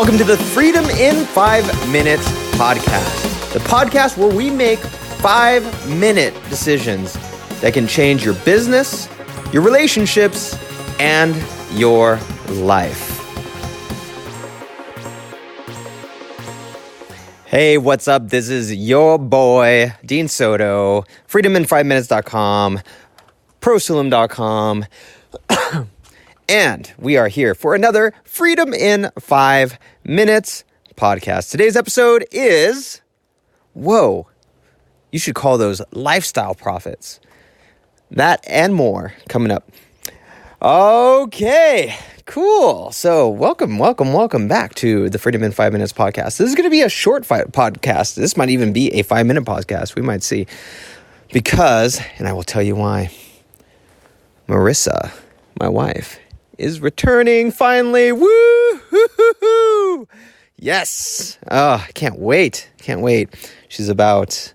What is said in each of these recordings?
Welcome to the Freedom in 5 Minutes podcast, the podcast where we make 5-minute decisions that can change your business, your relationships, and your life. Hey, what's up? This is your boy, Dean Soto, freedomin5minutes.com, prosulum.com, and we are here for another Freedom in 5 Minutes podcast. Today's episode is, you should call those lifestyle profits. That and more coming up. Okay, cool. So welcome back to the Freedom in 5 Minutes podcast. This is going to be a short podcast. This might even be a 5-minute podcast. We might see. Because, and I will tell you why, Marissa, my wife, is returning finally. Woo-hoo-hoo-hoo! Yes. Oh, I can't wait. She's about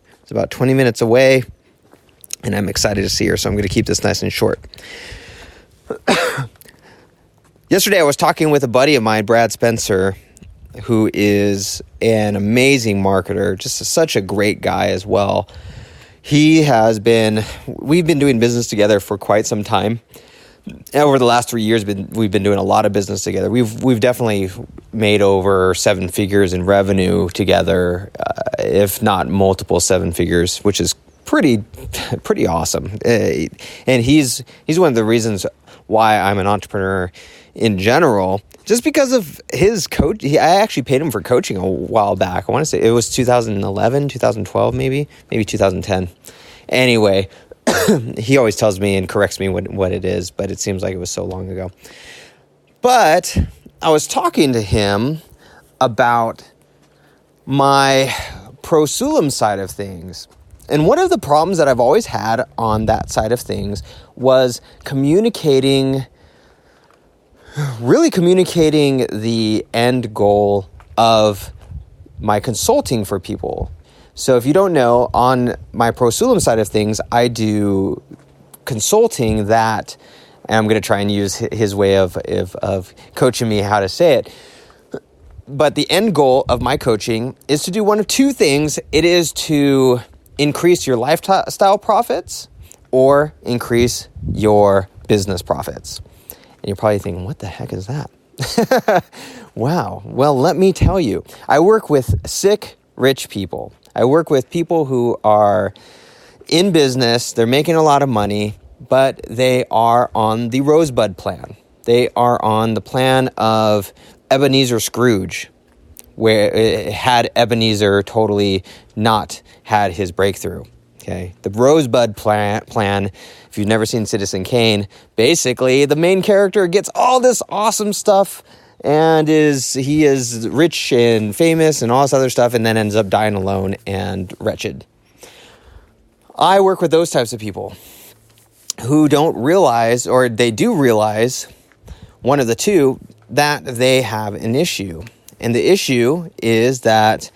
20 minutes away, and I'm excited to see her, so I'm going to keep this nice and short. Yesterday, I was talking with a buddy of mine, Brad Spencer, who is an amazing marketer, just such a great guy as well. We've been doing business together for quite some time. Over the last 3 years, we've been doing a lot of business together. We've definitely made over 7 figures in revenue together, if not multiple 7 figures, which is pretty awesome. And he's one of the reasons why I'm an entrepreneur in general, just because of his coach. I actually paid him for coaching a while back. I want to say it was 2011, 2012, maybe 2010. Anyway, he always tells me and corrects me what it is, but it seems like it was so long ago. But I was talking to him about my prosulum side of things. And one of the problems that I've always had on that side of things was communicating the end goal of my consulting for people. So if you don't know, on my prosulum side of things, I do consulting that, and I'm going to try and use his way of coaching me how to say it. But the end goal of my coaching is to do one of two things. It is to increase your lifestyle profits or increase your business profits. And you're probably thinking, what the heck is that? Wow. Well, let me tell you. I work with sick, rich people. I work with people who are in business. They're making a lot of money, but they are on the Rosebud plan. They are on the plan of Ebenezer Scrooge, where had Ebenezer totally not had his breakthrough. Okay, the Rosebud plan, if you've never seen Citizen Kane, basically the main character gets all this awesome stuff and he is rich and famous and all this other stuff, and then ends up dying alone and wretched. I work with those types of people who don't realize, or they do realize, one of the two, that they have an issue. And the issue is that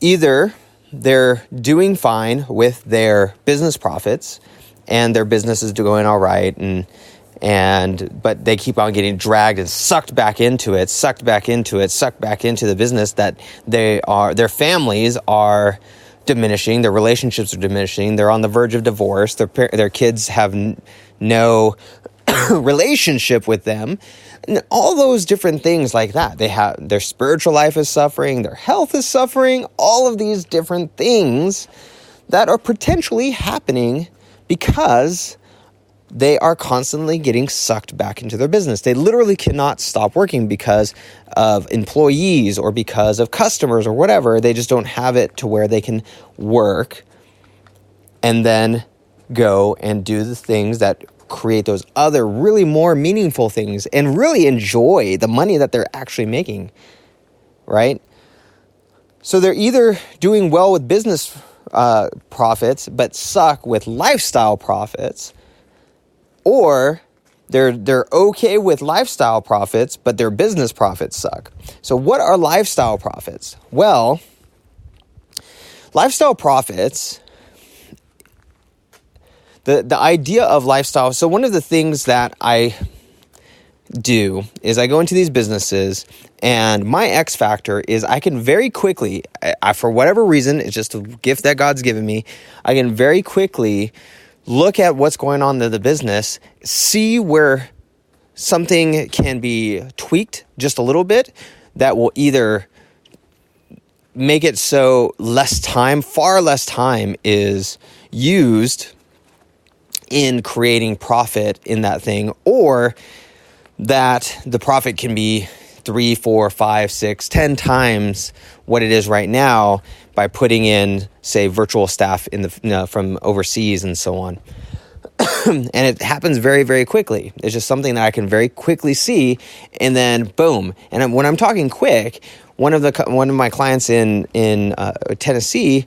either they're doing fine with their business profits and their business is going all right, but they keep on getting dragged and sucked back into the business that their families are diminishing, their relationships are diminishing, they're on the verge of divorce, their kids have no relationship with them, and all those different things like that. Their spiritual life is suffering, their health is suffering, all of these different things that are potentially happening because they are constantly getting sucked back into their business. They literally cannot stop working because of employees or because of customers or whatever. They just don't have it to where they can work and then go and do the things that create those other really more meaningful things and really enjoy the money that they're actually making, right? So they're either doing well with business profits but suck with lifestyle profits, or they're okay with lifestyle profits, but their business profits suck. So what are lifestyle profits? Well, lifestyle profits, the idea of lifestyle, so one of the things that do is I go into these businesses, and my X factor is I can very quickly, for whatever reason, it's just a gift that God's given me, I can very quickly look at what's going on in the business, see where something can be tweaked just a little bit that will either make it so far less time is used in creating profit in that thing, or that the profit can be 3, 4, 5, 6, 10 times what it is right now by putting in, say, virtual staff from overseas and so on. And it happens very, very quickly. It's just something that I can very quickly see, and then boom. And when I'm talking quick, one of my clients in Tennessee,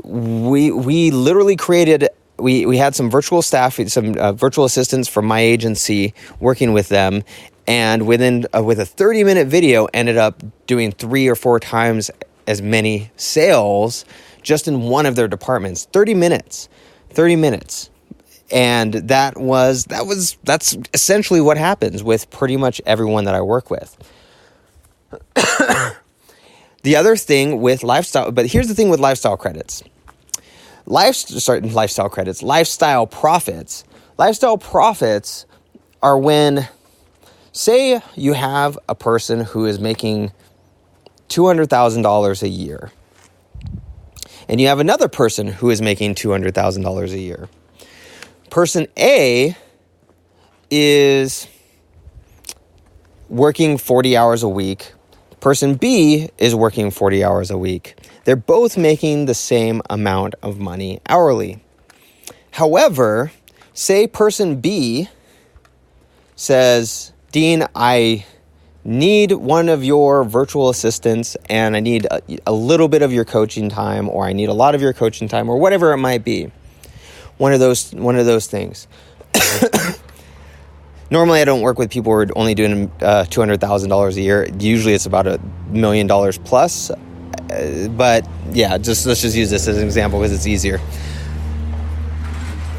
we literally created. We had some virtual staff, some virtual assistants from my agency working with them, and with a 30-minute video, ended up doing 3 or 4 times as many sales just in one of their departments. 30 minutes, and that's essentially what happens with pretty much everyone that I work with. The other thing with lifestyle, but here's the thing with lifestyle credits. Lifestyle credits, lifestyle profits. Lifestyle profits are when, say you have a person who is making $200,000 a year, and you have another person who is making $200,000 a year. Person A is working 40 hours a week. Person B is working 40 hours a week. They're both making the same amount of money hourly. However, say person B says, Dean, I need one of your virtual assistants, and I need a little bit of your coaching time, or I need a lot of your coaching time, or whatever it might be. One of those things. Normally, I don't work with people who are only doing $200,000 a year. Usually, it's about $1 million plus. But yeah, let's just use this as an example because it's easier.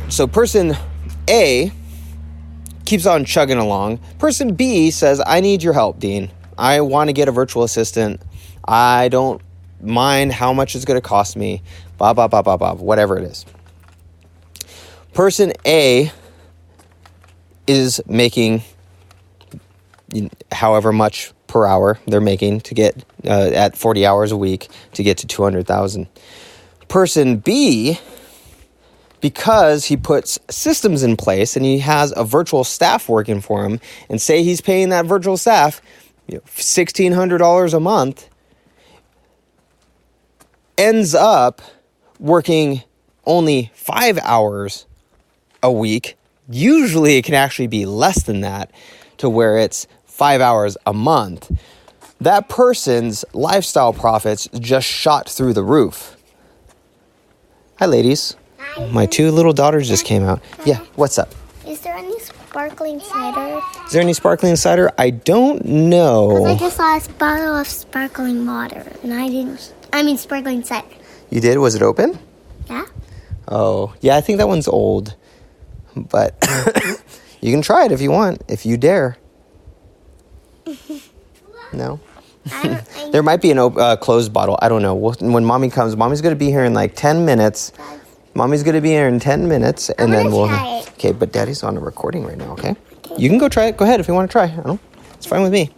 So person A keeps on chugging along. Person B says, I need your help, Dean. I want to get a virtual assistant. I don't mind how much it's going to cost me. Blah, blah, blah, blah, blah, whatever it is. Person A is making however much per hour they're making to get at 40 hours a week to get to 200,000. Person B, because he puts systems in place and he has a virtual staff working for him, and say he's paying that virtual staff $1,600 a month, ends up working only 5 hours a week. Usually it can actually be less than that, to where it's 5 hours a month. That person's lifestyle profits just shot through the roof. Hi, ladies. Hi. My 2 little daughters just came out. Yeah, what's up? Is there any sparkling cider? Is there any sparkling cider? I don't know. I just saw a bottle of sparkling water, and sparkling cider. You did? Was it open? Yeah? Oh, yeah, I think that one's old. But you can try it if you want, if you dare. No? There might be a closed bottle. I don't know. When Mommy comes, Mommy's going to be here in like 10 minutes. Mommy's going to be here in 10 minutes, and then we'll... try it. Okay, but Daddy's on a recording right now, okay? You can go try it. Go ahead if you want to try. It's fine with me.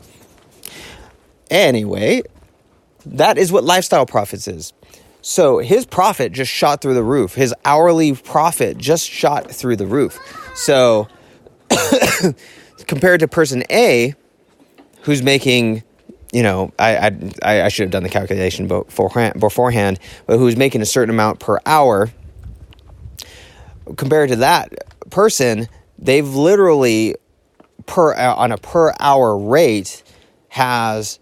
Anyway, that is what lifestyle profits is. So his profit just shot through the roof. His hourly profit just shot through the roof. So compared to person A, who's making, I should have done the calculation beforehand, but who's making a certain amount per hour, compared to that person, they've literally on a per hour rate has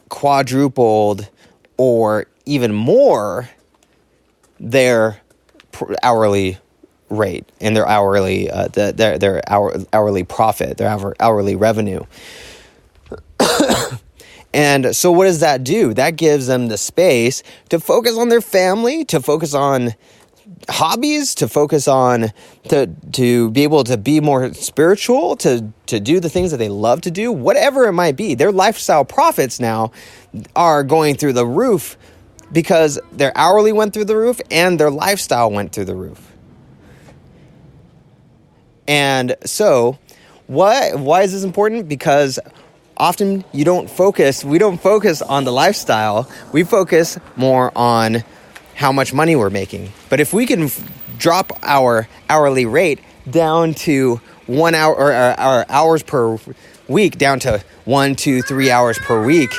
quadrupled or even more their hourly rate and their hourly hourly profit, their hourly revenue. And so what does that do? That gives them the space to focus on their family, to focus on hobbies, to focus on to be able to be more spiritual, to do the things that they love to do, whatever it might be. Their lifestyle profits now are going through the roof because their hourly went through the roof and their lifestyle went through the roof. And so why is this important? Because often we don't focus on the lifestyle. We focus more on how much money we're making. But if we can drop our hourly rate down to 1 hour, or our hours per week down to 1, 2, 3 hours per week,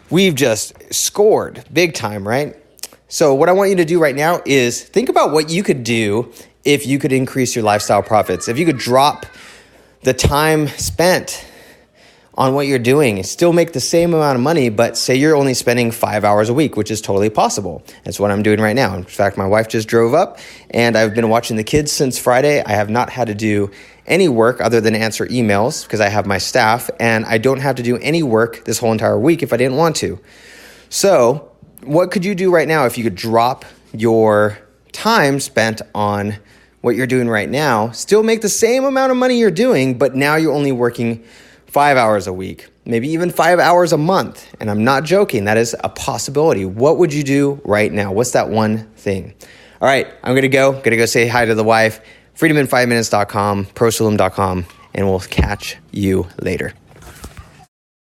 we've just scored big time, right? So what I want you to do right now is think about what you could do if you could increase your lifestyle profits. If you could drop the time spent on what you're doing and still make the same amount of money, but say you're only spending 5 hours a week, which is totally possible. That's what I'm doing right now. In fact, my wife just drove up and I've been watching the kids since Friday. I have not had to do any work other than answer emails because I have my staff, and I don't have to do any work this whole entire week if I didn't want to. So what could you do right now if you could drop your time spent on what you're doing right now, still make the same amount of money you're doing, but now you're only working 5 hours a week, maybe even 5 hours a month. And I'm not joking. That is a possibility. What would you do right now? What's that one thing? All right, I'm going to go say hi to the wife, freedomin5minutes.com, prosulum.com, and we'll catch you later.